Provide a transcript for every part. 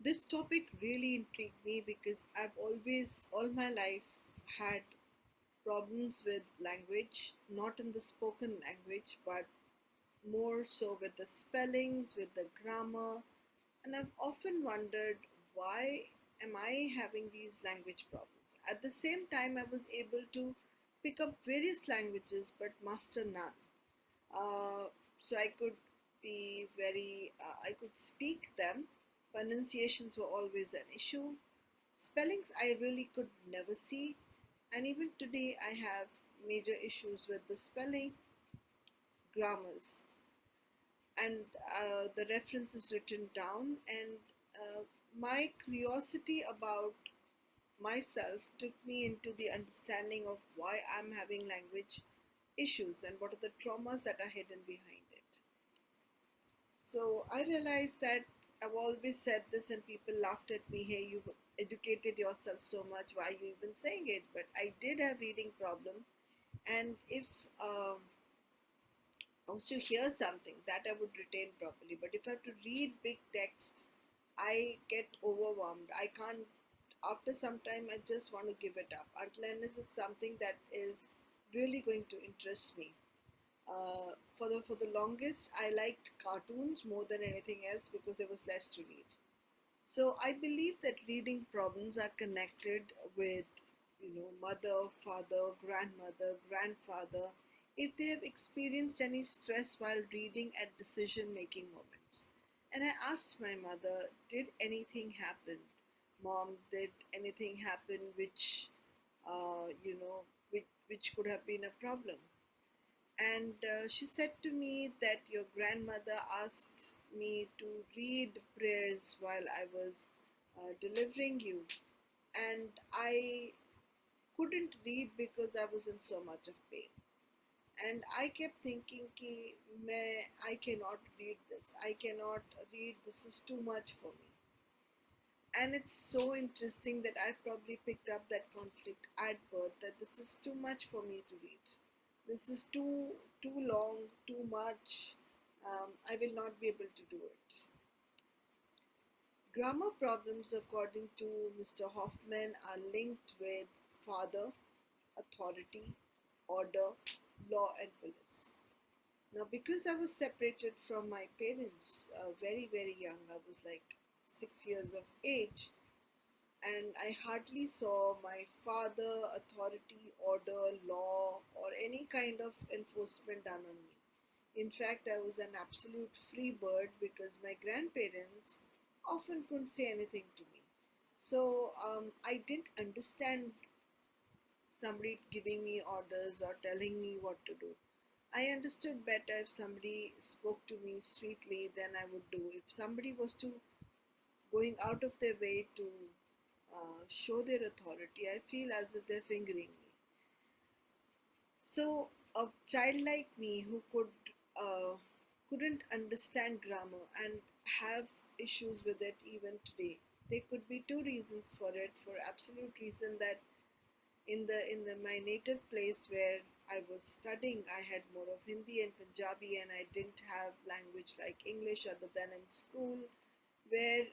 This topic really intrigued me because I've always, all my life, had problems with language, not in the spoken language, but more so with the spellings, with the grammar, and I've often wondered why am I having these language problems? At the same time, I was able to pick up various languages but master none. Uh, so I could speak them. Pronunciations were always an issue. Spellings I really could never see, and even today I have major issues with the spelling, grammars, and the references written down. And my curiosity about myself took me into the understanding of why I'm having language issues and what are the traumas that are hidden behind it. So I realized that I've always said this, and people laughed at me. Hey, you've educated yourself so much. Why are you even saying it? But I did have reading problem, and if I was to hear something that I would retain properly. But if I have to read big text, I get overwhelmed. I can't. After some time, I just want to give it up until unless it's something that is really going to interest me. For the longest, I liked cartoons more than anything else because there was less to read. So I believe that reading problems are connected with, mother, father, grandmother, grandfather, if they have experienced any stress while reading at decision-making moments. And I asked my mother, did anything happen? Mom, did anything happen which could have been a problem? And she said to me that your grandmother asked me to read prayers while I was delivering you, and I couldn't read because I was in so much of pain. And I kept thinking, ki, I cannot read this. I cannot read. This is too much for me. And it's so interesting that I've probably picked up that conflict at birth, that this is too much for me to read. This is too long, too much. I will not be able to do it. Grammar problems, according to Mr. Hoffman, are linked with father, authority, order, law, and police. Now, because I was separated from my parents very, very young, I was like 6 years of age, and I hardly saw my father, authority, order, law, or any kind of enforcement done on me. In fact, I was an absolute free bird because my grandparents often couldn't say anything to me. So I didn't understand somebody giving me orders or telling me what to do. I understood better if somebody spoke to me sweetly than I would do. If somebody was to going out of their way to show their authority, I feel as if they're fingering me. So a child like me who couldn't understand grammar and have issues with it even today. There could be two reasons for it. For absolute reason that in the my native place where I was studying, I had more of Hindi and Punjabi, and I didn't have language like English other than in school, where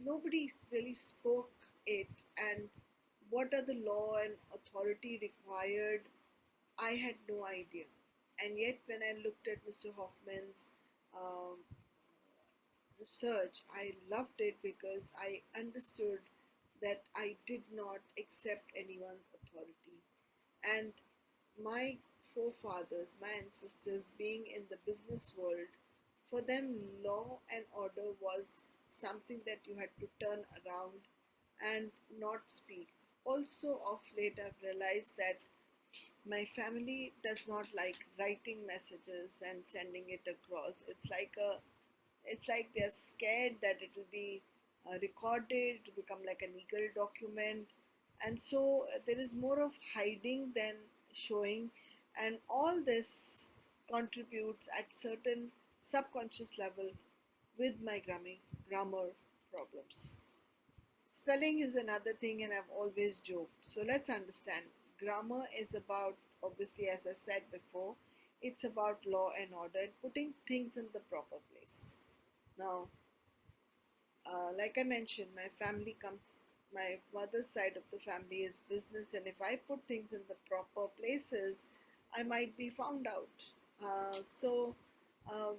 nobody really spoke it, and what are the law and authority required, I had no idea. And yet, when I looked at Mr. Hoffman's um, research, I loved it because I understood that I did not accept anyone's authority. And my forefathers, my ancestors, being in the business world, for them, law and order was something that you had to turn around and not speak. Also, of late, I've realized that my family does not like writing messages and sending it across. It's like they're scared that it will be recorded, to become like a legal document, and so there is more of hiding than showing, and all this contributes at certain subconscious level with my grammar problems. Spelling is another thing, and I've always joked. So let's understand. Grammar is about, obviously, as I said before, it's about law and order and putting things in the proper place. Now, Like I mentioned, my mother's side of the family is business, and if I put things in the proper places, I might be found out. So, uh,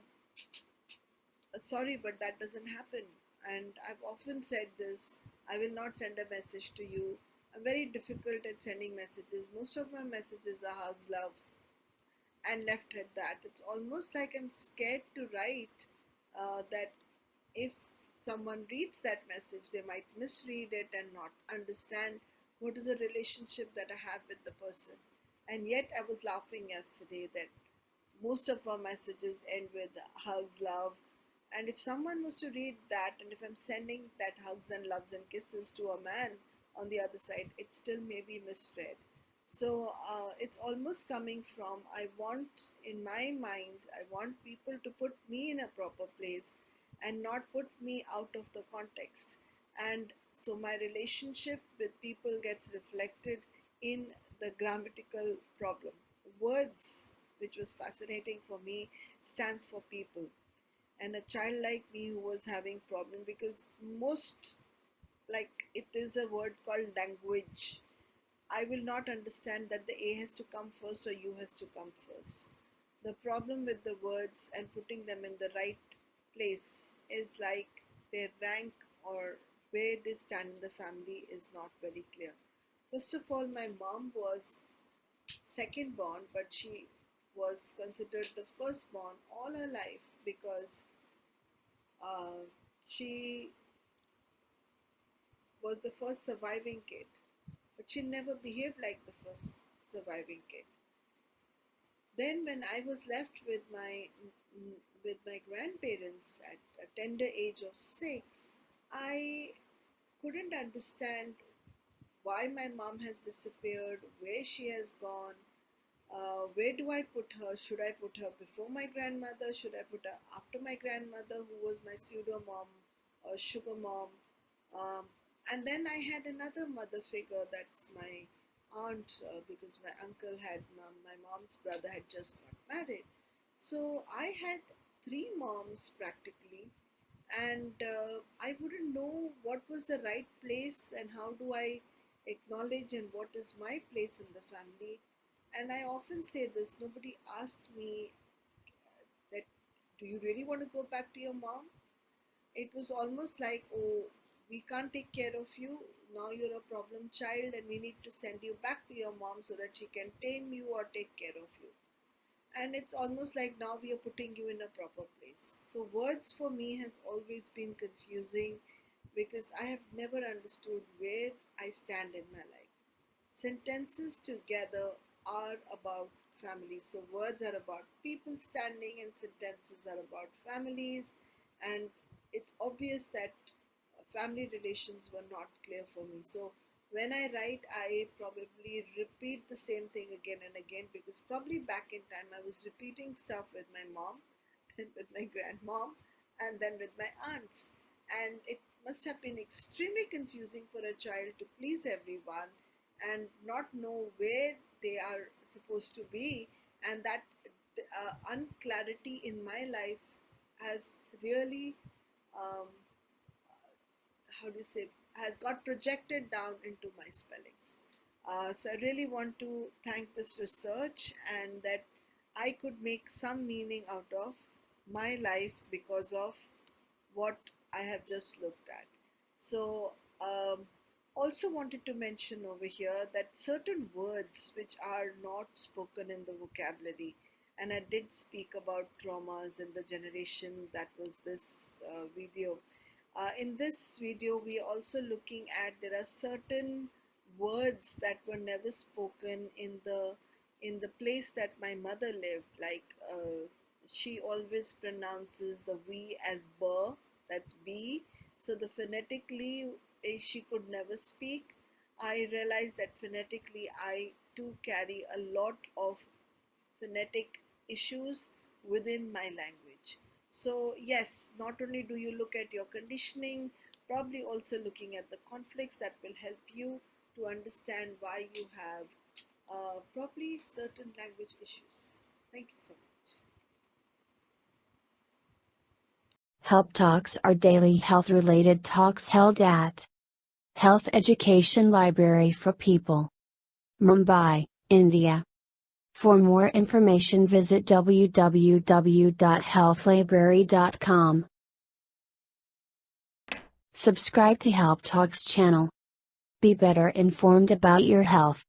sorry, but that doesn't happen. And I've often said this, I will not send a message to you. I'm very difficult at sending messages. Most of my messages are hugs, love, and left at that. It's almost like I'm scared to write that if someone reads that message, they might misread it and not understand what is the relationship that I have with the person. And yet, I was laughing yesterday that most of our messages end with hugs, love. And if someone was to read that, and if I'm sending that hugs and loves and kisses to a man on the other side, it still may be misread. So it's almost coming from I want, in my mind, I want people to put me in a proper place and not put me out of the context. And so my relationship with people gets reflected in the grammatical problem. Words, which was fascinating for me, stands for people. And a child like me who was having problem, because most, like if there's a word called language, I will not understand that the A has to come first or U has to come first. The problem with the words and putting them in the right place is like their rank or where they stand in the family is not very clear. First of all, my mom was second born, but she was considered the firstborn all her life because uh, she was the first surviving kid, but she never behaved like the first surviving kid. Then, when I was left with my grandparents at a tender age of 6, I couldn't understand why my mom has disappeared, where she has gone, where do I put her? Should I put her before my grandmother? Should I put her after my grandmother, who was my pseudo mom or sugar mom? Um, and then I had another mother figure, that's my aunt, because my uncle had my mom's brother had just got married. So I had three moms practically, and I wouldn't know what was the right place and how do I acknowledge and what is my place in the family. And I often say this, nobody asked me that, do you really want to go back to your mom? It was almost like, oh, we can't take care of you. Now you're a problem child, and we need to send you back to your mom so that she can tame you or take care of you. And it's almost like now we are putting you in a proper place. So, words for me has always been confusing because I have never understood where I stand in my life. Sentences together are about families. So words are about people standing, and sentences are about families. And it's obvious that family relations were not clear for me. So when I write, I probably repeat the same thing again and again because probably back in time I was repeating stuff with my mom and with my grandmom and then with my aunts. And it must have been extremely confusing for a child to please everyone and not know where they are supposed to be. And that unclarity in my life has really um, how do you say, has got projected down into my spellings. So I really want to thank this research and that I could make some meaning out of my life because of what I have just looked at. So, also wanted to mention over here that certain words which are not spoken in the vocabulary, and I did speak about traumas in the generation that was this video. In this video, we are also looking at there are certain words that were never spoken in the place that my mother lived. Like she always pronounces the V as B, that's B. So the phonetically she could never speak. I realized that phonetically I too carry a lot of phonetic issues within my language. So, yes, not only do you look at your conditioning, probably also looking at the conflicts that will help you to understand why you have probably certain language issues. Thank you so much. Help Talks are daily health related talks held at Health Education Library for People, Mumbai, India. For more information visit www.healthlibrary.com. Subscribe to Help Talks channel. Be better informed about your health.